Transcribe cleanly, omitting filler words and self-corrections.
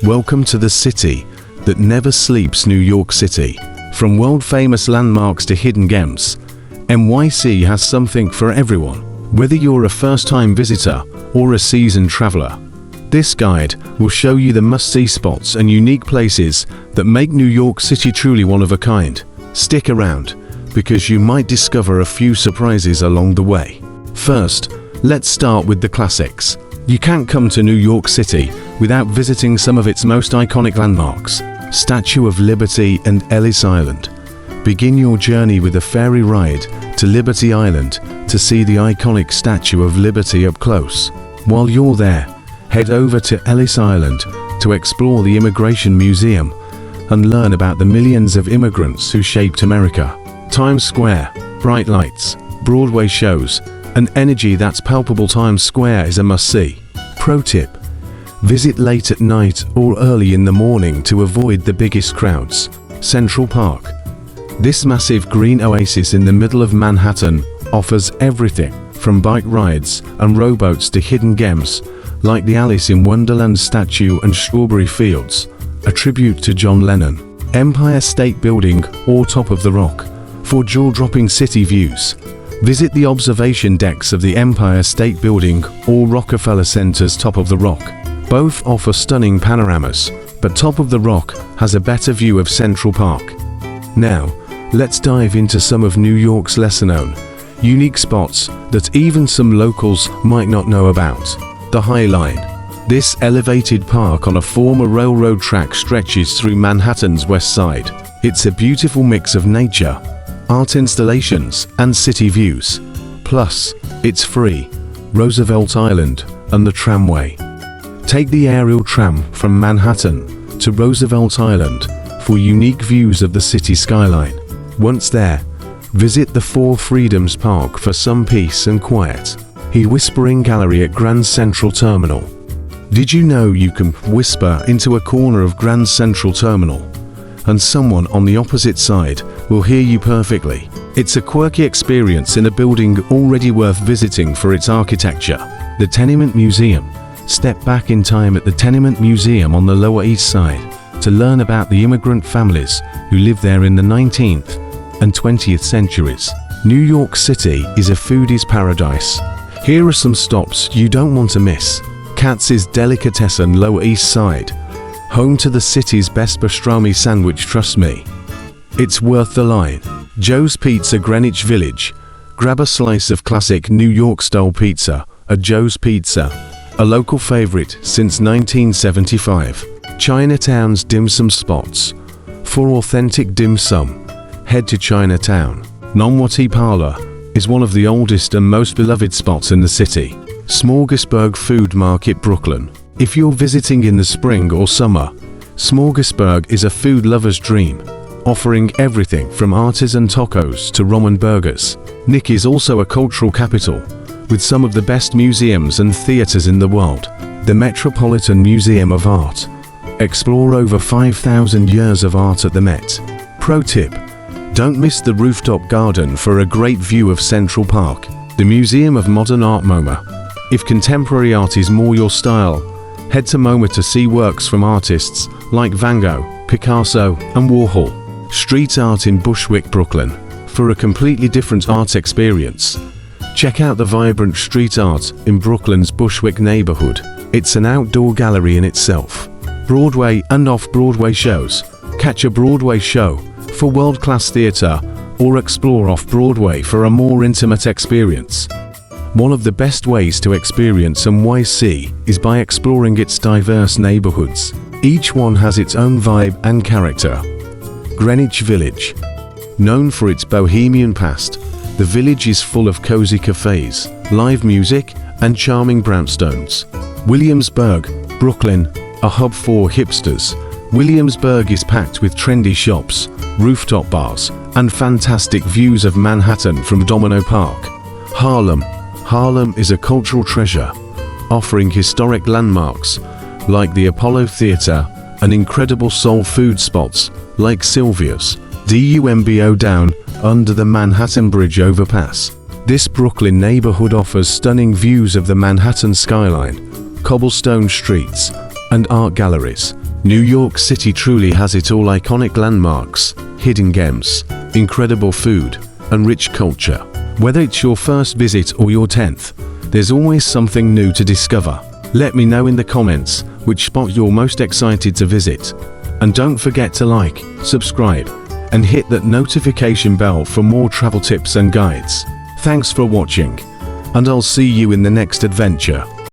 Welcome to the city that never sleeps, New York City. From world-famous landmarks to hidden gems, NYC has something for everyone. Whether you're a first-time visitor or a seasoned traveler, this guide will show you the must-see spots and unique places that make New York City truly one of a kind. Stick around, because you might discover a few surprises along the way. First, let's start with the classics. You can't come to New York City without visiting some of its most iconic landmarks. Statue of Liberty and Ellis Island. Begin your journey with a ferry ride to Liberty Island to see the iconic Statue of Liberty up close. While you're there, head over to Ellis Island to explore the Immigration Museum and learn about the millions of immigrants who shaped America. Times Square, bright lights, Broadway shows, and energy that's palpable. Times Square is a must-see. Pro tip: visit late at night or early in the morning to avoid the biggest crowds. Central Park. This massive green oasis in the middle of Manhattan offers everything from bike rides and rowboats to hidden gems like the Alice in Wonderland statue and Strawberry Fields, a tribute to John Lennon. Empire State Building or Top of the Rock. For jaw-dropping city views, visit the observation decks of the Empire State Building or Rockefeller Center's Top of the Rock. Both offer stunning panoramas, but Top of the Rock has a better view of Central Park. Now, let's dive into some of New York's lesser-known, unique spots that even some locals might not know about. The High Line. This elevated park on a former railroad track stretches through Manhattan's West Side. It's a beautiful mix of nature, art installations, and city views. Plus, it's free. Roosevelt Island and the tramway. Take the aerial tram from Manhattan to Roosevelt Island for unique views of the city skyline. Once there, visit the Four Freedoms Park for some peace and quiet. The Whispering Gallery at Grand Central Terminal. Did you know you can whisper into a corner of Grand Central Terminal, and someone on the opposite side will hear you perfectly? It's a quirky experience in a building already worth visiting for its architecture. The Tenement Museum. Step back in time at the Tenement Museum on the Lower East Side to learn about the immigrant families who lived there in the 19th and 20th centuries. New York City is a foodie's paradise. Here are some stops you don't want to miss. Katz's Delicatessen, Lower East Side. Home to the city's best pastrami sandwich, trust me. It's worth the line. Joe's Pizza, Greenwich Village. Grab a slice of classic New York-style pizza at Joe's Pizza, a local favorite since 1975. Chinatown's dim sum spots. For authentic dim sum, head to Chinatown. Nonwati Parlor is one of the oldest and most beloved spots in the city. Smorgasburg Food Market, Brooklyn. If you're visiting in the spring or summer, Smorgasburg is a food lover's dream, offering everything from artisan tacos to ramen burgers. Nick is also a cultural capital, with some of the best museums and theaters in the world. The Metropolitan Museum of Art. Explore over 5,000 years of art at the Met. Pro tip: don't miss the rooftop garden for a great view of Central Park. The Museum of Modern Art, MoMA. If contemporary art is more your style, head to MoMA to see works from artists like Van Gogh, Picasso, and Warhol. Street art in Bushwick, Brooklyn. For a completely different art experience, check out the vibrant street art in Brooklyn's Bushwick neighborhood. It's an outdoor gallery in itself. Broadway and off-Broadway shows. Catch a Broadway show for world-class theater, or explore off-Broadway for a more intimate experience. One of the best ways to experience NYC is by exploring its diverse neighborhoods. Each one has its own vibe and character. Greenwich Village. Known for its bohemian past, the village is full of cozy cafes, live music, and charming brownstones. Williamsburg, Brooklyn, a hub for hipsters. Williamsburg is packed with trendy shops, rooftop bars, and fantastic views of Manhattan from Domino Park. Harlem. Harlem is a cultural treasure, offering historic landmarks like the Apollo Theater and incredible soul food spots like Sylvia's. DUMBO down under the Manhattan Bridge overpass. This Brooklyn neighborhood offers stunning views of the Manhattan skyline, cobblestone streets, and art galleries. New York City truly has it all: iconic landmarks, hidden gems, incredible food, and rich culture. Whether it's your first visit or your 10th, there's always something new to discover. Let me know in the comments which spot you're most excited to visit. And don't forget to like, subscribe, and hit that notification bell for more travel tips and guides. Thanks for watching, and I'll see you in the next adventure.